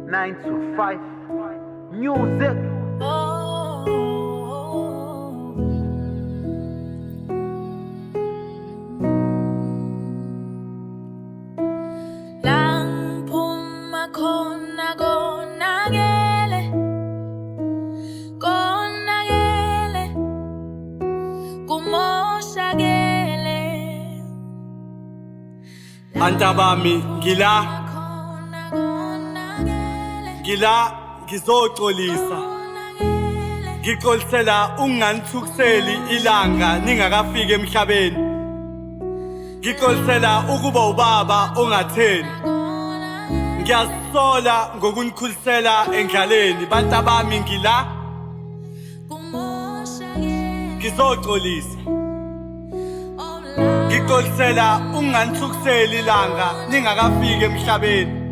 9 to 5 music. Lang phuma khona konakele kumoshakele Antabami ngila ngizoxolisa ngixolisela unganithukiseli ilanga ningakafika emhlabeni ngixolisela ukuba ubaba ongatheni ngiyasola ngokunikhulisela endlaleni bantabami ngila ngizoxolisa ngixolisela unganithukiseli ilanga ningakafika emhlabeni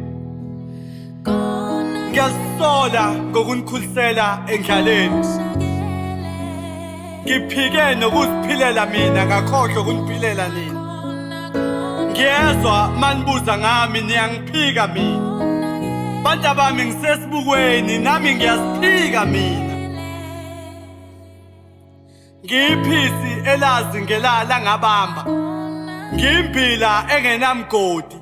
ngiyasola ngokunikhulisela endlaleni ngiphike nokuziphilela mina ngakhohlwa ukuniphilela nina ngiyezwa manibuza ngami niyangiphika mina bantabami ngisesibukweni nami ngiyasiphika mina ngiyiphisi elazi ngelala ngabamba ngiyimbila engenamgodi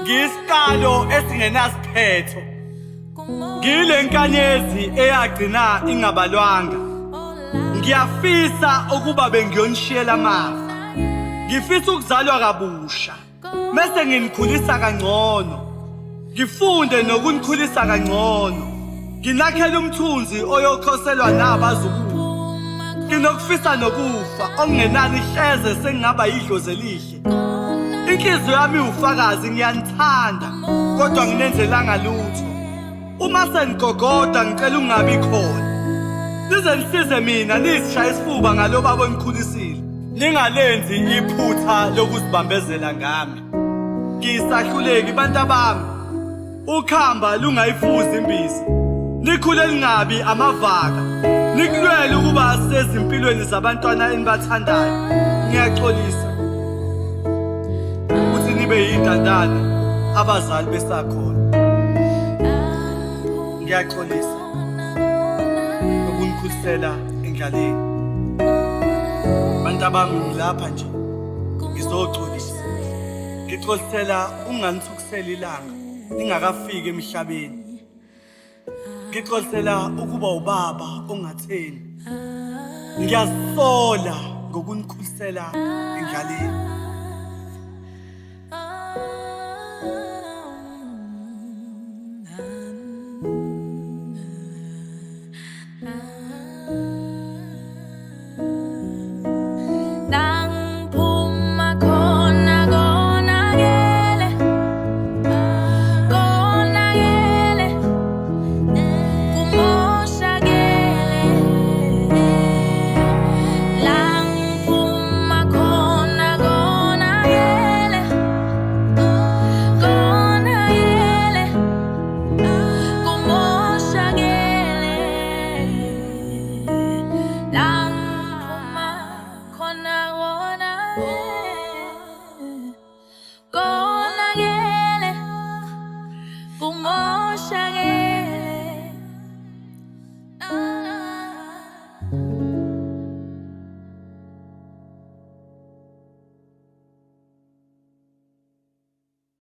ngiyisiqalo esingenasiphetho ngile nkanyezi eyagcina ingabalwanga ngiyafisa ukuba bengiyonishiyela amafa ngifisa ukuzalwa kabusha mase nginikhulisa kangcono ngifunde nokunikhulisa kangcono nginakhela umthunzi oyokhoselwa nabazukulu nginokufisa nokufa okungenani ihleze sengingaba yidlozi elihle inhliziyo yami ufakazi ngiyanithanda kodwa nginenzelanga lutho uma senigogoda ngicela ungabi khona nize nisize mina nizishaye isifuba ngalo baba enikhulisile ningalenzi iphutha lokuzibambezela ngami ngisahluleki bantabami ukhamba lungayifuzi imbizi nikhule lingabi amavaka nikulwele ukuba sezimpilweni zabantwana enibathandayo ngiyaxolisa ukuthi nibe yidandane abazali besakhona ngiyaxolisa ukunikhulisela endlaleni bantabami ngilapha nje ngizoxolisa ngixolisela unganithukisela ilanga ningakafiki emhlabeni ngixolisela ukuba ubaba ongatheni ngiyasola ngokunikhulisela endlaleni